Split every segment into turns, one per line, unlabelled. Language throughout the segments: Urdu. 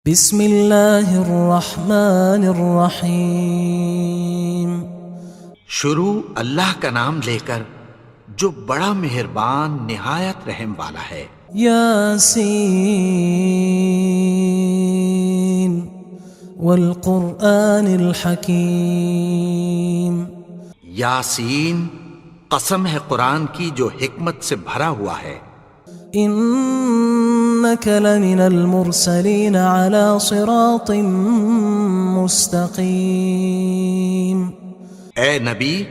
بسم اللہ الرحمن الرحیم۔
شروع اللہ کا نام لے کر جو بڑا مہربان نہایت رحم والا ہے۔
یاسین والقرآن الحکیم۔
یاسین، قسم ہے قرآن کی جو حکمت سے بھرا ہوا ہے۔
انک لمن المرسلین علی صراط مستقیم۔
اے نبی،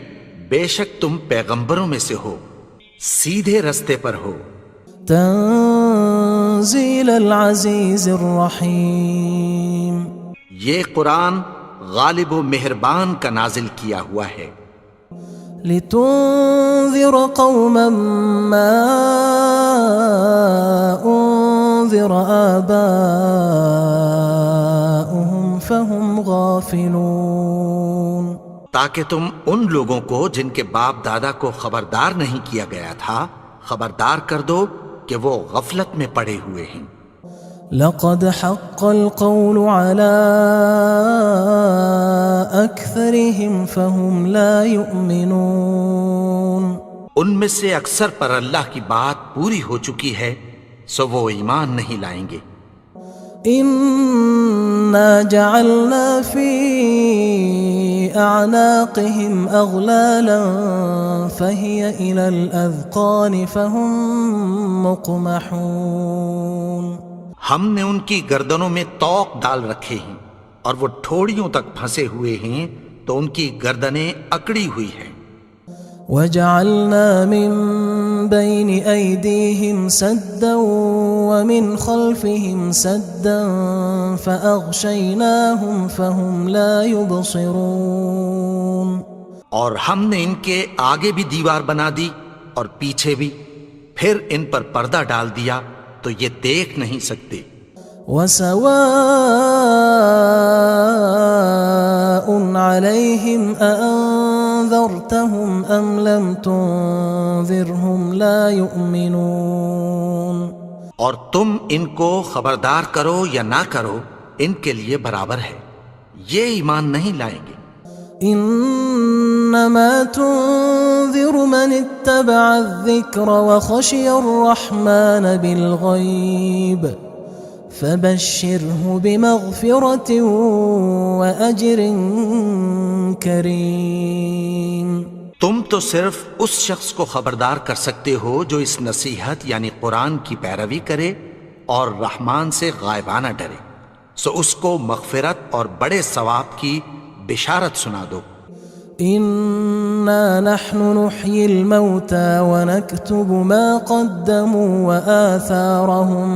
بے شک تم پیغمبروں میں سے ہو، سیدھے رستے پر ہو۔
تنزیل العزیز الرحیم۔
یہ قرآن غالب و مہربان کا نازل کیا ہوا ہے۔
لتنذر قوما ما انذر آباؤهم فهم غافلون۔
تاکہ تم ان لوگوں کو جن کے باپ دادا کو خبردار نہیں کیا گیا تھا خبردار کر دو کہ وہ غفلت میں پڑے ہوئے ہیں۔
لقد حق القول على أكثرهم فهم لا يؤمنون۔
ان میں سے اکثر پر اللہ کی بات پوری ہو چکی ہے سو وہ ایمان نہیں لائیں گے۔
إنا جعلنا في أعناقهم أغلالا فهي إلى الأذقان فهم مقمحون۔
ہم نے ان کی گردنوں میں طوق ڈال رکھے ہیں اور وہ ٹھوڑیوں تک پھنسے ہوئے ہیں تو ان کی گردنیں اکڑی ہوئی ہیں۔
وجعلنا من بين أيديهم سدا ومن خلفهم سدا فأغشيناهم فهم لا يبصرون۔
اور ہم نے ان کے آگے بھی دیوار بنا دی اور پیچھے بھی، پھر ان پر پردہ ڈال دیا تو یہ دیکھ نہیں سکتے۔
وسواء عليهم أأنذرتهم أم لم تنذرهم لا يؤمنون۔
اور تم ان کو خبردار کرو یا نہ کرو ان کے لیے برابر ہے، یہ ایمان نہیں لائیں گے۔
انما تنذر من اتبع الذکر وخشی الرحمن بالغیب فبشرہ بمغفرۃ واجر کریم۔
تم تو صرف اس شخص کو خبردار کر سکتے ہو جو اس نصیحت یعنی قرآن کی پیروی کرے اور رحمان سے غائبانہ ڈرے، سو اس کو مغفرت اور بڑے ثواب کی بشارت سنا دو۔
انا نحن نحيي الموتى ونكتب ما قدموا وآثارهم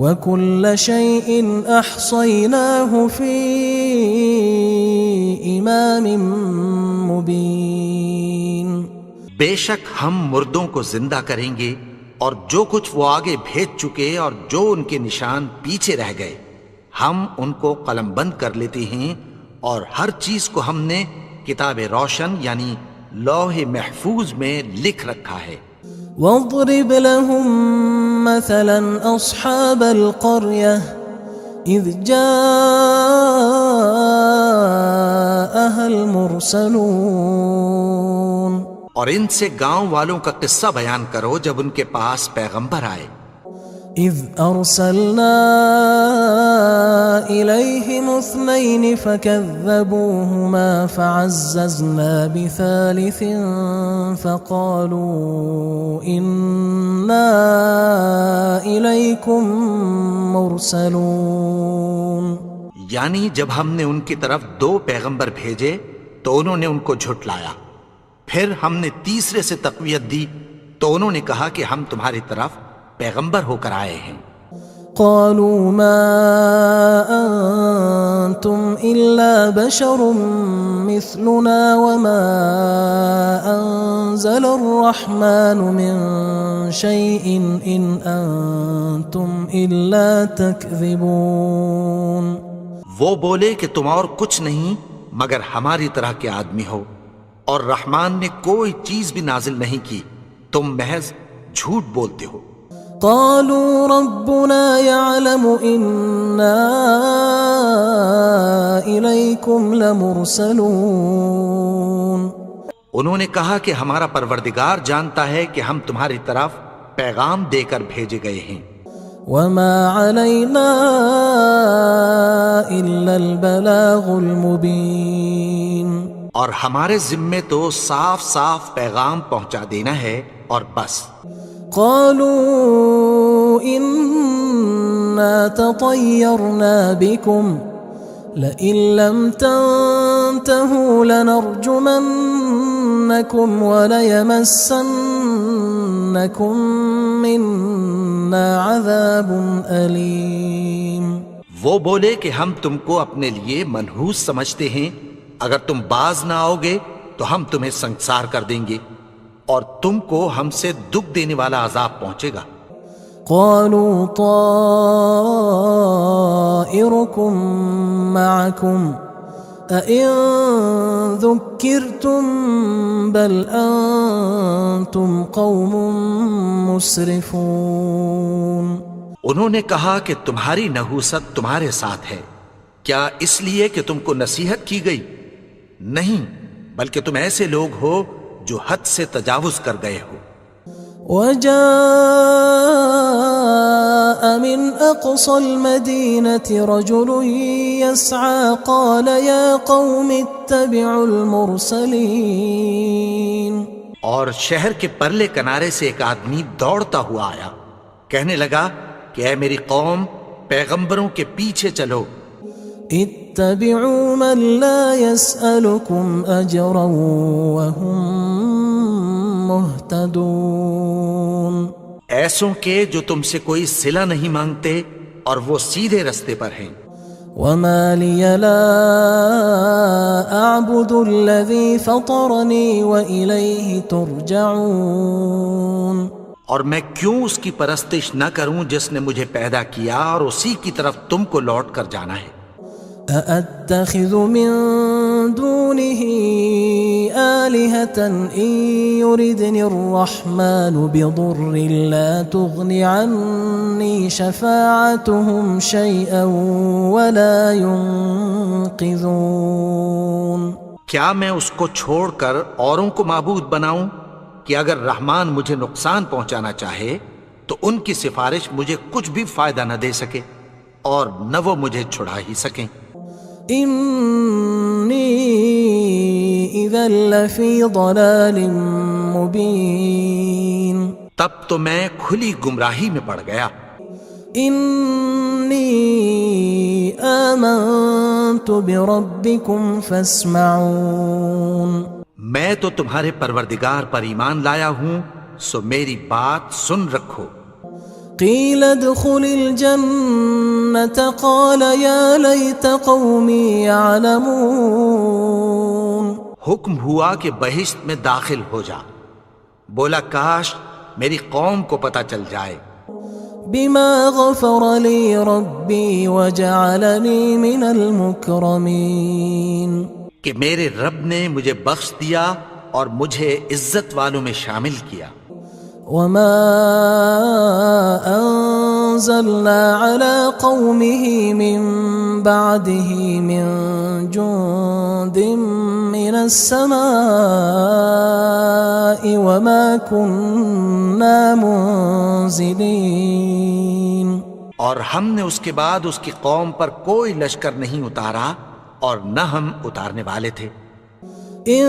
وكل شيء احصيناه في امام مبين۔
بے شک ہم مردوں کو زندہ کریں گے اور جو کچھ وہ آگے بھیج چکے اور جو ان کے نشان پیچھے رہ گئے ہم ان کو قلم بند کر لیتے ہیں، اور ہر چیز کو ہم نے کتاب روشن یعنی لوح محفوظ میں لکھ رکھا ہے۔
واضرب لهم مثلا اصحاب القرية اذ جاءها المرسلون۔
اور ان سے گاؤں والوں کا قصہ بیان کرو جب ان کے پاس پیغمبر آئے۔
اذ ارسلنا الیہم اثنین فکذبوہما فعززنا بثالث فقالوا انا الیکم مرسلون۔
یعنی جب ہم نے ان کی طرف 2 پیغمبر بھیجے تو انہوں نے ان کو جھٹلایا، پھر ہم نے تیسرے سے تقویت دی تو انہوں نے کہا کہ ہم تمہاری طرف پیغمبر ہو کر آئے ہیں۔
قالوا ما انتم الا بشر مثلنا وما انزل الرحمن من شيء ان انتم الا تكذبون۔
وہ بولے کہ تم اور کچھ نہیں مگر ہماری طرح کے آدمی ہو، اور رحمان نے کوئی چیز بھی نازل نہیں کی، تم محض جھوٹ بولتے ہو۔
قالوا ربنا يعلم إنا إليكم لمرسلون.
انہوں نے کہا کہ ہمارا پروردگار جانتا ہے کہ ہم تمہاری طرف پیغام دے کر بھیجے گئے ہیں.
وما علينا إلا البلاغ المبين.
اور ہمارے ذمے تو صاف صاف پیغام پہنچا دینا ہے اور بس.
قالوا إنا تطيرنا بكم لئن لم تنتهوا لنرجمنكم وليمسنكم منا عذاب أليم.
وہ بولے کہ ہم تم کو اپنے لیے منحوس سمجھتے ہیں، اگر تم باز نہ آؤ گے تو ہم تمہیں سنگسار کر دیں گے اور تم کو ہم سے دکھ دینے والا عذاب پہنچے گا.
قالوا طائركم معكم أئن ذكرتم بل أنتم قوم مسرفون.
انہوں نے کہا کہ تمہاری نحوست تمہارے ساتھ ہے، کیا اس لیے کہ تم کو نصیحت کی گئی؟ نہیں، بلکہ تم ایسے لوگ ہو جو حد سے تجاوز کر گئے ہو.
وجاء من أقصى المدينة رجل يسعى قال يا قوم اتبعوا المرسلين.
اور شہر کے پرلے کنارے سے ایک آدمی دوڑتا ہوا آیا، کہنے لگا کہ اے میری قوم، پیغمبروں کے پیچھے چلو.
اتبعوا من لا يسألكم أجرا وهم مهتدون.
ایسوں کے جو تم سے کوئی صلہ نہیں مانگتے اور وہ سیدھے رستے پر ہیں.
وما لي لا أعبد الذي فطرني وإليه ترجعون.
اور میں کیوں اس کی پرستش نہ کروں جس نے مجھے پیدا کیا اور اسی کی طرف تم کو لوٹ کر جانا ہے.
أأتخذ من دونه آلهة إن يردني الرحمن بضر لا تغن عني شفاعتهم شيئا ولا ينقذون.
کیا میں اس کو چھوڑ کر اوروں کو معبود بناؤں کہ اگر رحمان مجھے نقصان پہنچانا چاہے تو ان کی سفارش مجھے کچھ بھی فائدہ نہ دے سکے اور نہ وہ مجھے چھڑا ہی سکیں.
إني إذا لفي ضلال مبين.
تب تو میں کھلی گمراہی میں پڑ گیا.
إني آمنت بربكم فاسمعون.
میں تو تمہارے پروردگار پر ایمان لایا ہوں، سو میری بات سن رکھو.
قيل ادخل الجنة قال يا ليت قومي يعلمون.
حکم ہوا کہ بہشت میں داخل ہو جا. بولا کاش میری قوم کو پتہ چل جائے.
بما غفر لي ربي وجعلني من المكرمين.
کہ میرے رب نے مجھے بخش دیا اور مجھے عزت والوں میں شامل کیا.
وما أنزلنا على قومه من بعده من جند من السماء وما كنا منزلين.
اور ہم نے اس کے بعد اس کی قوم پر کوئی لشکر نہیں اتارا اور نہ ہم اتارنے والے تھے.
إن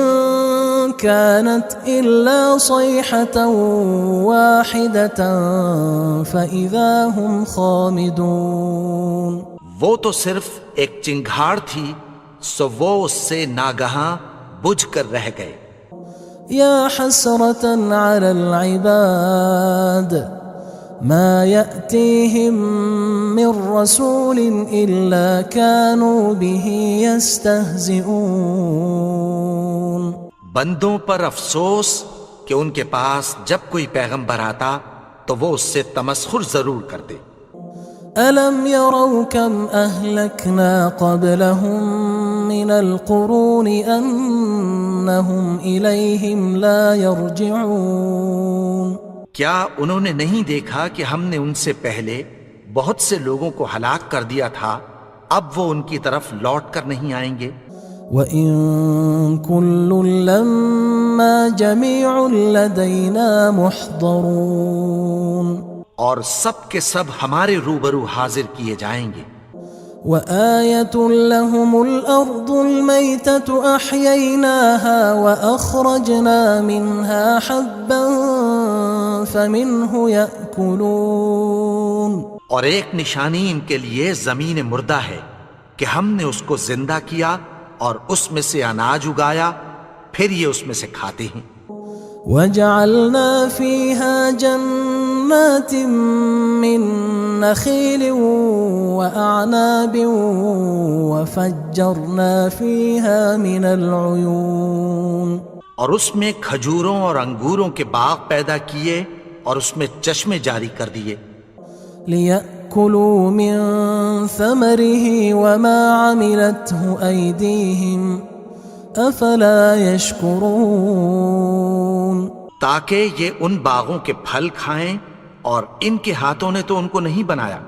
كانت إلا صيحة واحدة فإذا هم خامدون.
وہ تو صرف ایک چنگھاڑ تھی، سو وہ اس سے ناگہاں بجھ کر رہ گئے.
يا حسرة على العباد ما يأتيهم من رسول إلا كانوا به يستهزئون.
بندوں پر افسوس کہ ان کے پاس جب کوئی پیغمبر آتا تو وہ اس سے تمسخر ضرور کرتے.
ألم يروا كم أهلكنا قبلهم من القرون أنهم إليهم لا يرجعون.
کیا انہوں نے نہیں دیکھا کہ ہم نے ان سے پہلے بہت سے لوگوں کو ہلاک کر دیا تھا، اب وہ ان کی طرف لوٹ کر نہیں آئیں گے؟
وَإِن كُلٌّ لَمَّا جَمِيعٌ لَدَيْنَا مُحْضَرُونَ،
اور سب کے سب ہمارے روبرو حاضر کیے جائیں گے۔
وَآيَةٌ لَهُمُ الْأَرْضُ الْمَيْتَةُ أَحْيَيْنَاهَا وَأَخْرَجْنَا مِنْهَا حَبًّا فَمِنْهُ يَأْكُلُونَ،
اور ایک نشانی ان کے لیے زمین مردہ ہے کہ ہم نے اس کو زندہ کیا اور اس میں سے اناج اگایا، پھر یہ اس میں سے کھاتے ہیں۔
وَجَعَلْنَا فِيهَا جَنَّاتٍ مِّن نَخِيلٍ وَأَعْنَابٍ وَفَجَّرْنَا فِيهَا مِنَ الْعُيُونِ،
اور اس میں کھجوروں اور انگوروں کے باغ پیدا کیے اور اس میں چشمے جاری کر دیے،
لِيَأْكُلُوا مِن ثَمَرِهِ وَمَا عَمِلَتْهُ أَيْدِيهِمْ أَفَلَا يَشْكُرُونَ،
تاکہ یہ ان باغوں کے پھل کھائیں، اور ان کے ہاتھوں نے تو ان کو نہیں بنایا،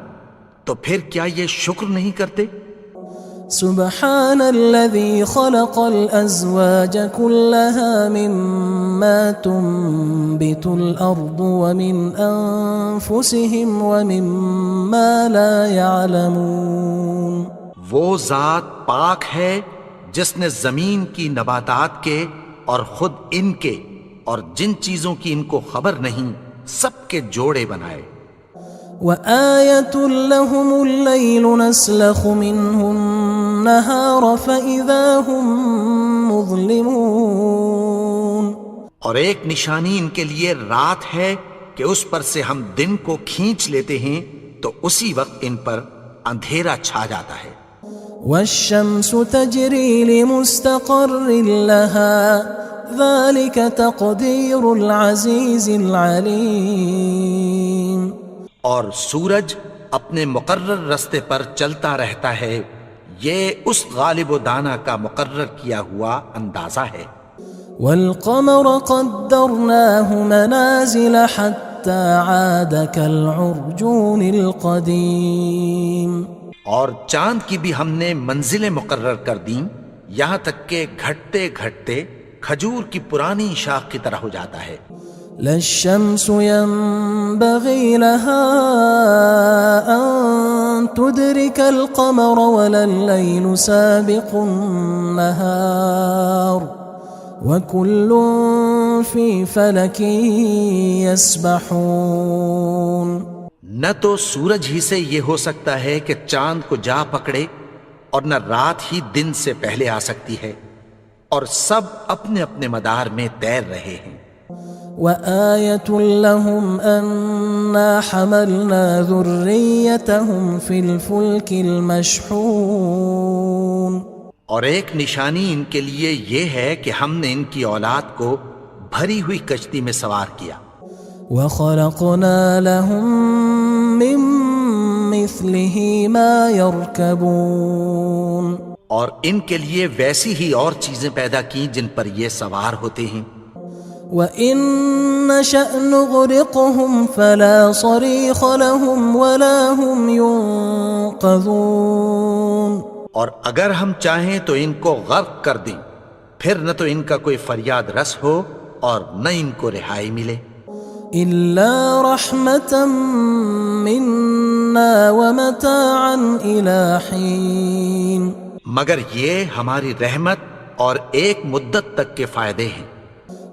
تو پھر کیا یہ شکر نہیں کرتے؟
سبحان الذي خلق الأزواج كلها مما تنبت الأرض ومن أنفسهم ومما لا يعلمون،
وہ ذات پاک ہے جس نے زمین کی نباتات کے اور خود ان کے اور جن چیزوں کی ان کو خبر نہیں سب کے جوڑے بنائے۔
وآية لهم الليل نسلخ منه النهار فإذا هم مظلمون،
اور ایک نشانی ان کے لیے رات ہے کہ اس پر سے ہم دن کو کھینچ لیتے ہیں تو اسی وقت ان پر اندھیرا چھا جاتا ہے۔
والشمس تجري لمستقر لها ذلك تقدير العزيز العليم،
اور سورج اپنے مقرر رستے پر چلتا رہتا ہے، یہ اس غالب و دانا کا مقرر کیا ہوا اندازہ ہے۔
والقمر قدرناه منازل حتى عاد كالعرجون القديم،
اور چاند کی بھی ہم نے منزلیں مقرر کر دیں، یہاں تک کہ گھٹتے گھٹتے کھجور کی پرانی شاخ کی طرح ہو جاتا ہے۔
لا الشمس ينبغي لها أن تدرك القمر ولا الليل سابق النهار وكل في فلك يسبحون،
نہ تو سورج ہی سے یہ ہو سکتا ہے کہ چاند کو جا پکڑے، اور نہ رات ہی دن سے پہلے آ سکتی ہے، اور سب اپنے اپنے مدار میں تیر رہے ہیں۔
وآية لهم أنا حملنا ذريتهم في الفلك المشحون،
اور ایک نشانی ان کے لیے یہ ہے کہ ہم نے ان کی اولاد کو بھری ہوئی کشتی میں سوار کیا۔
وخلقنا لهم من مثله ما يركبون،
اور ان کے لیے ویسی ہی اور چیزیں پیدا کی جن پر یہ سوار ہوتے ہیں۔
وَإِن نَّشَأْ نُغْرِقْهُمْ فَلَا صَرِيخَ لَهُمْ وَلَا هُمْ يُنقَذُونَ،
اور اگر ہم چاہیں تو ان کو غرق کر دیں، پھر نہ تو ان کا کوئی فریاد رس ہو اور نہ ان کو رہائی ملے۔
إِلَّا رَحْمَةً مِنَّا وَمَتَاعًا إِلَى حِينٍ،
مگر یہ ہماری رحمت اور ایک مدت تک کے فائدے ہیں۔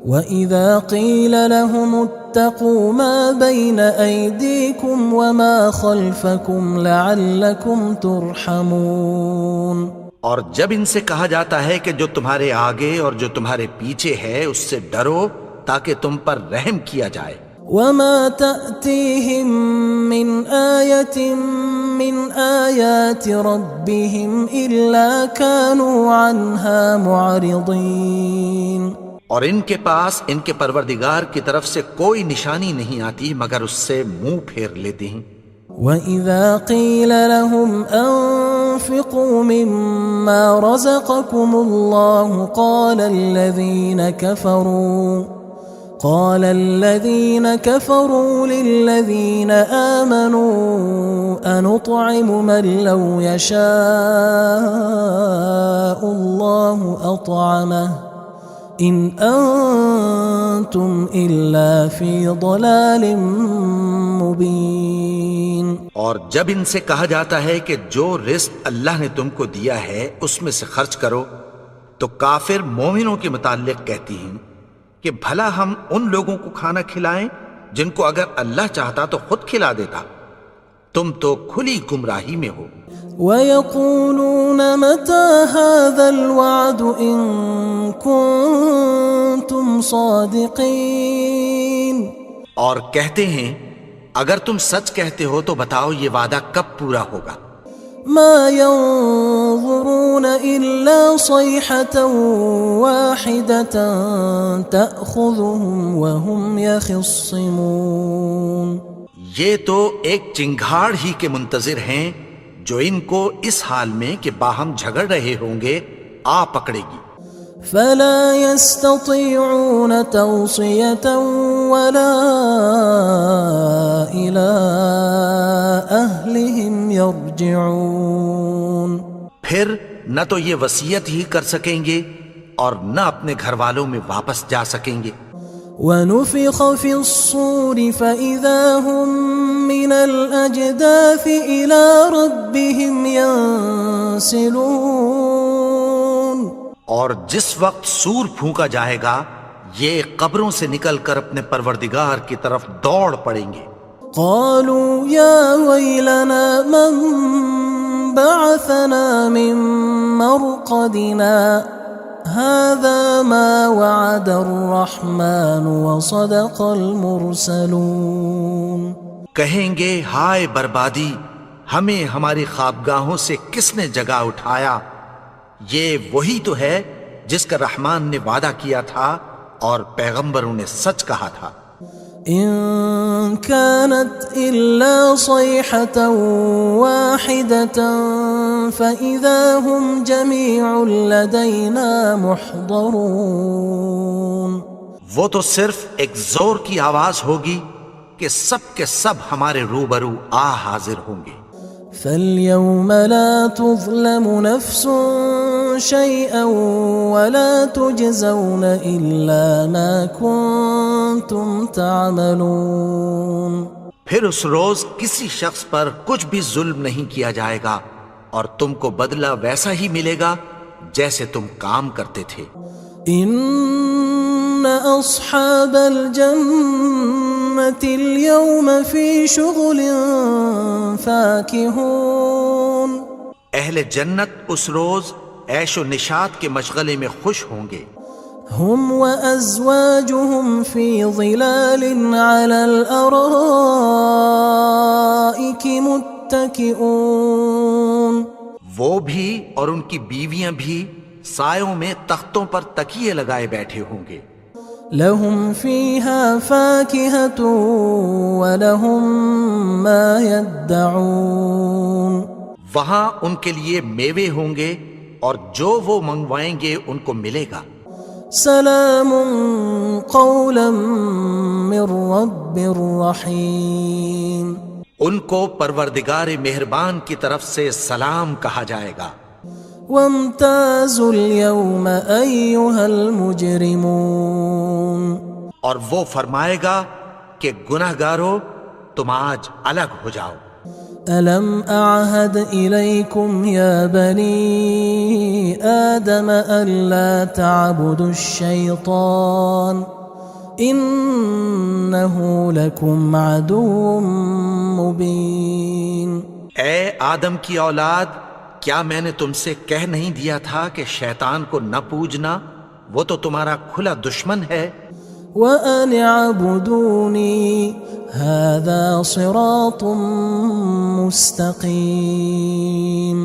وَإِذَا قِيلَ لَهُمُ اتَّقُوا مَا بَيْنَ أَيْدِيكُمْ وَمَا خَلْفَكُمْ لَعَلَّكُمْ تُرْحَمُونَ،
اور جب ان سے کہا جاتا ہے کہ جو تمہارے آگے اور جو تمہارے پیچھے ہے اس سے ڈرو تاکہ تم پر رحم کیا جائے۔
وَمَا تَأْتِيهِم مِّنْ آيَةٍ مِّنْ آيَاتِ رَبِّهِمْ إِلَّا كَانُوا عَنْهَا مُعْرِضِينَ،
اور ان کے پاس ان کے پروردگار کی طرف سے کوئی نشانی نہیں آتی مگر اس سے منہ پھیر لیتے ہیں۔
وَإِذَا قِيلَ لَهُمْ أَنفِقُوا مِمَّا رَزَقَكُمُ اللَّهُ قال الذين كفروا للذين آمنوا أنطعم من لو يشاء الله أطعمه إن أنتم إلا في ضلال مبين.
اور جب ان سے کہا جاتا ہے کہ جو رزق اللہ نے تم کو دیا ہے اس میں سے خرچ کرو، تو کافر مومنوں کے متعلق کہتی ہیں کہ بھلا ہم ان لوگوں کو کھانا کھلائیں جن کو اگر اللہ چاہتا تو خود کھلا دیتا. تم تو کھلی گمراہی میں ہو.
وَيَقُولُونَ مَتَى هَذَا الْوَعْدُ إِن كُنتُمْ صَادِقِينَ.
اور کہتے ہیں اگر تم سچ کہتے ہو تو بتاؤ یہ وعدہ کب پورا ہوگا.
مَا يَنظُرُونَ إِلَّا صَيْحَةً وَاحِدَةً تَأْخُذُهُمْ وَهُمْ يَخِصِّمُونَ.
یہ تو ایک چنگھاڑ ہی کے منتظر ہیں جو ان کو اس حال میں کہ باہم جھگڑ رہے ہوں گے آ پکڑے گی.
فلا يستطيعون توصية ولا إلى أهلهم يرجعون.
پھر نہ تو یہ وصیت ہی کر سکیں گے اور نہ اپنے گھر والوں میں واپس جا سکیں گے.
ونفخ في الصور فإذا هم من الأجداث إلى ربهم ينسلون.
اور جس وقت سور پھونکا جائے گا یہ قبروں سے نکل کر اپنے پروردگار کی طرف دوڑ پڑیں گے.
قالوا يا ويلنا من بعثنا من مرقدنا هذا ما وعد الرحمن وصدق المرسلون.
کہیں گے ہائے بربادی، ہمیں ہماری خوابگاہوں سے کس نے جگا اٹھایا. یہ وہی تو ہے جس کا رحمان نے وعدہ کیا تھا اور پیغمبروں نے سچ کہا تھا.
إن كانت إلا صيحة واحدة فإذا هم جميع لدينا محضرون.
وہ تو صرف ایک زور کی آواز ہوگی کہ سب کے سب ہمارے روبرو آ حاضر ہوں گے.
فاليوم لا تظلم نفس شيئا ولا تجزون إلا ما كنتم تعملون.
پھر اس روز کسی شخص پر کچھ بھی ظلم نہیں کیا جائے گا اور تم کو بدلہ ویسا ہی ملے گا جیسے تم کام کرتے تھے.
إن أصحاب الجنة اليوم في شغل فاكهون.
اہل جنت اس روز عیش و نشاط کے مشغلے میں خوش ہوں گے.
هم وأزواجهم في ظلال على الأرائك متكئون.
وہ بھی اور ان کی بیویاں بھی سایوں میں تختوں پر تکیے لگائے بیٹھے ہوں گے.
لهم فيها فاكهة ولهم ما يدعون.
وہاں ان کے لیے میوے ہوں گے اور جو وہ منگوائیں گے ان کو ملے گا.
سلام قولا من رب رحیم.
ان کو پروردگار مہربان کی طرف سے سلام کہا جائے گا.
وامتازوا اليوم أيها المجرمون.
اور وہ فرمائے گا کہ گناہگارو تم آج الگ ہو جاؤ.
ألم أعهد إليكم يا بني آدم ألا تعبدوا الشيطان إنه لكم عدو مبين.
اے آدم کی اولاد، کیا میں نے تم سے کہہ نہیں دیا تھا کہ شیطان کو نہ پوجنا، وہ تو تمہارا کھلا دشمن ہے.
وَأَنِ اعْبُدُونِي هَذَا صِرَاطٌ مُسْتَقِيمٌ.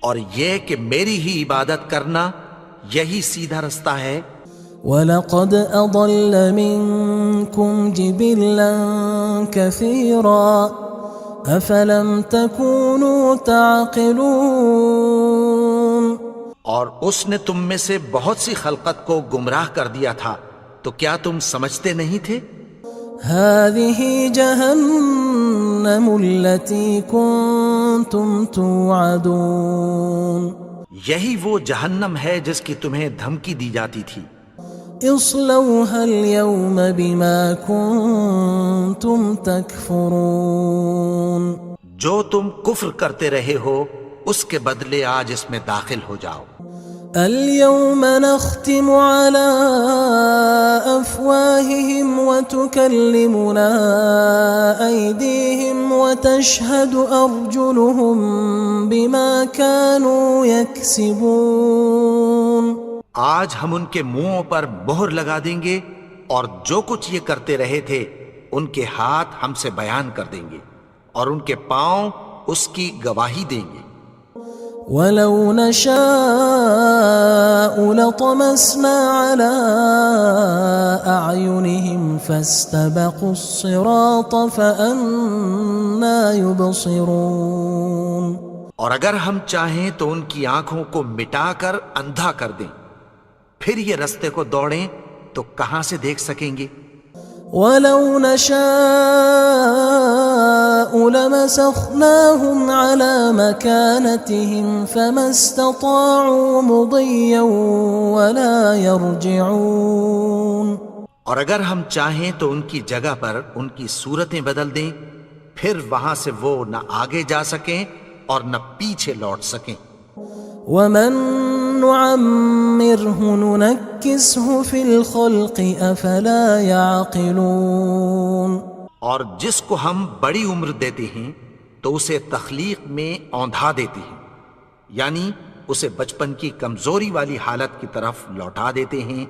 اور یہ کہ میری ہی عبادت کرنا یہی سیدھا رستہ ہے.
وَلَقَدْ أَضَلَّ مِنْكُمْ جِبِلًّا كَثِيرًا أَفَلَمْ تَكُونُوا تَعْقِلُونَ.
اور اس نے تم میں سے بہت سی خلقت کو گمراہ کر دیا تھا، تو کیا تم سمجھتے نہیں تھے؟
هذه جهنم التي كنتم توعدون
یہی وہ جہنم ہے جس کی تمہیں دھمکی دی جاتی تھی۔
اصلوها اليوم بما كنتم تكفرون
جو تم کفر کرتے رہے ہو اس کے بدلے آج اس میں داخل ہو جاؤ۔
اليوم نختم على أفواههم وتكلمنا أيديهم وتشهد أرجلهم بما كانوا يكسبون
آج ہم ان کے منہوں پر مہر لگا دیں گے اور جو کچھ یہ کرتے رہے تھے ان کے ہاتھ ہم سے بیان کر دیں گے اور ان کے پاؤں اس کی گواہی دیں گے۔
وَلَوْ نَشَاءُ لَطَمَسْنَا عَلَىٰ أَعْيُنِهِمْ فَاسْتَبَقُوا الصِّرَاطَ فَأَنَّىٰ يُبْصِرُونَ
اور اگر ہم چاہیں تو ان کی آنکھوں کو مٹا کر اندھا کر دیں، پھر یہ رستے کو دوڑیں تو کہاں سے دیکھ سکیں گے؟
وَلَوْ نَشَاءُ لَمَسَخْنَاهُمْ عَلَىٰ مَكَانَتِهِمْ فَمَا اسْتَطَاعُوا مُضِيًّا وَلَا يَرْجِعُونَ
اور اگر ہم چاہیں تو ان کی جگہ پر ان کی صورتیں بدل دیں، پھر وہاں سے وہ نہ آگے جا سکیں اور نہ پیچھے لوٹ سکیں۔
وَمَن نُعَمِّرْهُ نُنَكِّسْهُ فِي الْخَلْقِ أَفَلَا يَعْقِلُونَ
اور جس کو ہم بڑی عمر دیتے ہیں تو اسے تخلیق میں اوندھا دیتے ہیں، یعنی اسے بچپن کی کمزوری والی حالت کی طرف لوٹا دیتے ہیں،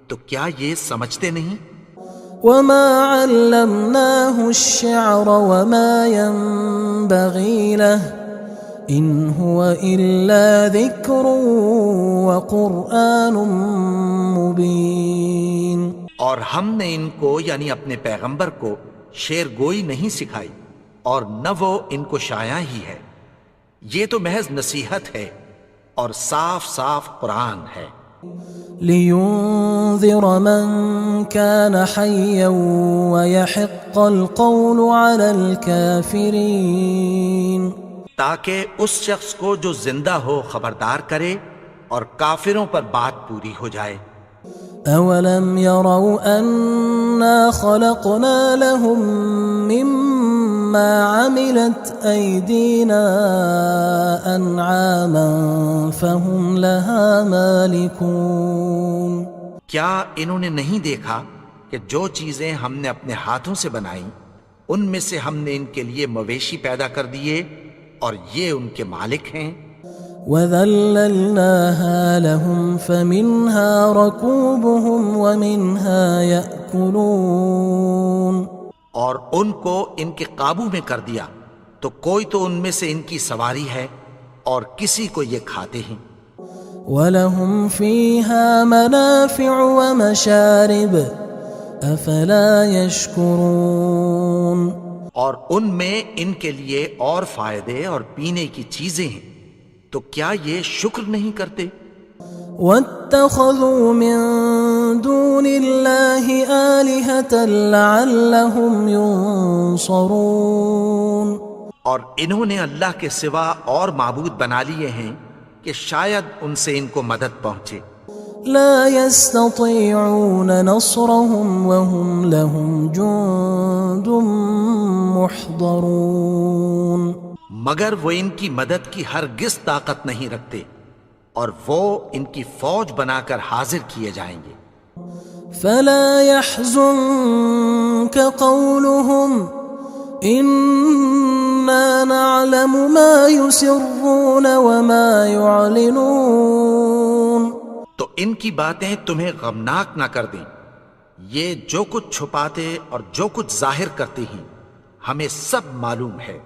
تو کیا یہ سمجھتے نہیں؟
وَمَا عَلَّمْنَاهُ الشِّعْرَ وَمَا يَنبَغِي لَهُ إِنْ هُوَ إِلَّا ذِكْرٌ وَقُرْآنٌ مُبِينٌ
اور ہم نے ان کو یعنی اپنے پیغمبر کو شعر گوئی نہیں سکھائی اور نہ وہ ان کو شایع ہی ہے، یہ تو محض نصیحت ہے اور صاف صاف قرآن ہے۔
لِيُنذِرَ مَن كَانَ حَيًّا وَيَحِقَّ الْقَوْلُ عَلَى الْكَافِرِينَ
تاکہ اس شخص کو جو زندہ ہو خبردار کرے اور کافروں پر بات پوری ہو جائے۔
أَوَلَمْ يَرَوْا أَنَّا خَلَقْنَا لَهُم مِّمَّا عَمِلَتْ أَيْدِينَا أَنْعَامًا فَهُمْ لَهَا مَالِكُونَ
کیا انہوں نے نہیں دیکھا کہ جو چیزیں ہم نے اپنے ہاتھوں سے بنائیں ان میں سے ہم نے ان کے لیے مویشی پیدا کر دیے اور یہ ان کے مالک ہیں۔
وَذَلَّلْنَاهَا لَهُمْ فَمِنْهَا رَكُوبُهُمْ وَمِنْهَا يَأْكُلُونَ
اور ان کو ان کے قابو میں کر دیا تو کوئی تو ان میں سے ان کی سواری ہے اور کسی کو یہ کھاتے ہیں۔
وَلَهُمْ فِيهَا مَنَافِعُ وَمَشَارِبُ أَفَلَا يَشْكُرُونَ
اور ان میں ان کے لیے اور فائدے اور پینے کی چیزیں ہیں، تو کیا یہ شکر نہیں کرتے؟
وَاتَّخَذُوا مِن دُونِ اللَّهِ آلِهَةً لَعَلَّهُمْ يُنصَرُونَ
اور انہوں نے اللہ کے سوا اور معبود بنا لیے ہیں کہ شاید ان سے ان کو مدد پہنچے۔
لا يستطيعون نصرهم وهم لهم جند محضرون
مگر وہ ان کی مدد کی ہرگز طاقت نہیں رکھتے اور وہ ان کی فوج بنا کر حاضر کیے جائیں گے۔
فلا يحزنك قولهم إنا نعلم ما يسرون وما يعلنون
تو ان کی باتیں تمہیں غمناک نہ کر دیں، یہ جو کچھ چھپاتے اور جو کچھ ظاہر کرتے ہیں ہمیں سب معلوم ہے۔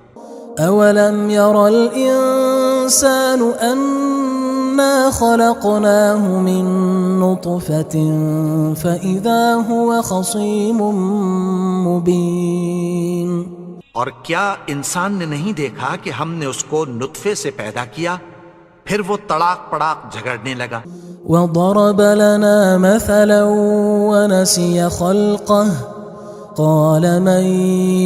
أَوَلَمْ يَرَ الْإِنسَانُ أَنَّا خَلَقْنَاهُ مِن نُّطْفَةٍ فَإِذَا هُوَ خَصِيمٌ مُّبِينٌ
اور کیا انسان نے نہیں دیکھا کہ ہم نے اس کو نطفے سے پیدا کیا، پھر وہ تڑاک پڑاک جھگڑنے لگا۔
وضرب لنا مثلا ونسي خلقه قال من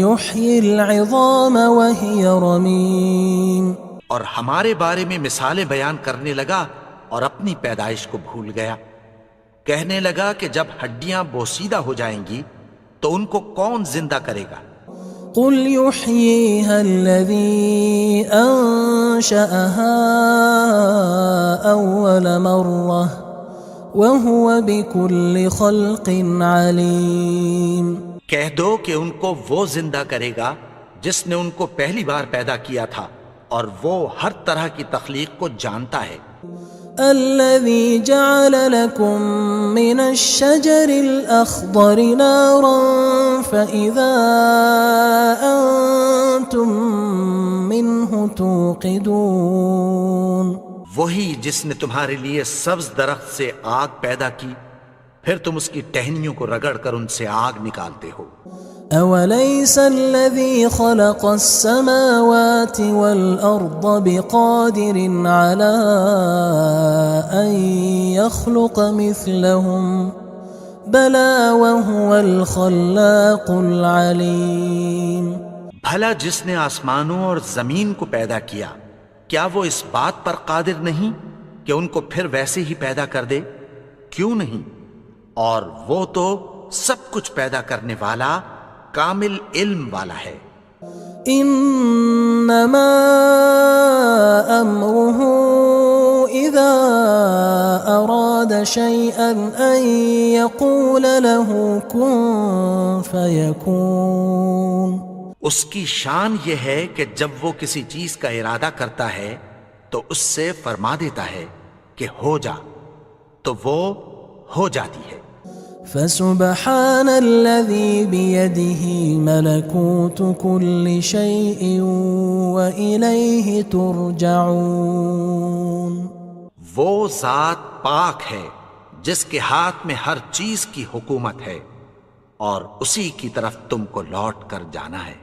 يحيي العظام وهي رميم
اور ہمارے بارے میں مثالیں بیان کرنے لگا اور اپنی پیدائش کو بھول گیا. کہنے لگا کہ جب ہڈیاں بوسیدہ ہو جائیں گی تو ان کو کون زندہ کرے گا؟
قل يحييها الذي أنشأها أول مرة وهو بكل خلق عليم.
کہہ دو کہ ان کو وہ زندہ کرے گا جس نے ان کو پہلی بار پیدا کیا تھا اور وہ ہر طرح کی تخلیق کو جانتا ہے.
الذي جعل لكم من الشجر الأخضر نارا فإذا أنتم منه توقدون.
وہی جس نے تمہارے لیے سبز درخت سے آگ پیدا کی پھر تم اس کی ٹہنیوں کو رگڑ کر ان سے آگ نکالتے ہو.
أوليس الذي خلق السماوات والأرض بقادر على أن يخلق مثلهم بلى وهو الخلاق العليم.
بھلا جس نے آسمانوں اور زمین کو پیدا کیا کیا وہ اس بات پر قادر نہیں کہ ان کو پھر ویسے ہی پیدا کر دے؟ کیوں نہیں؟ اور وہ تو سب کچھ پیدا کرنے والا کامل علم والا ہے.
انما امره اذا اراد شيئا ان يقول له كن فيكون.
اس کی شان یہ ہے کہ جب وہ کسی چیز کا ارادہ کرتا ہے تو اس سے فرما دیتا ہے کہ ہو جا تو وہ ہو جاتی ہے.
فسبحان الذي بيده ملكوت كل شيء وإليه ترجعون.
وہ ذات پاک ہے جس کے ہاتھ میں ہر چیز کی حکومت ہے اور اسی کی طرف تم کو لوٹ کر جانا ہے.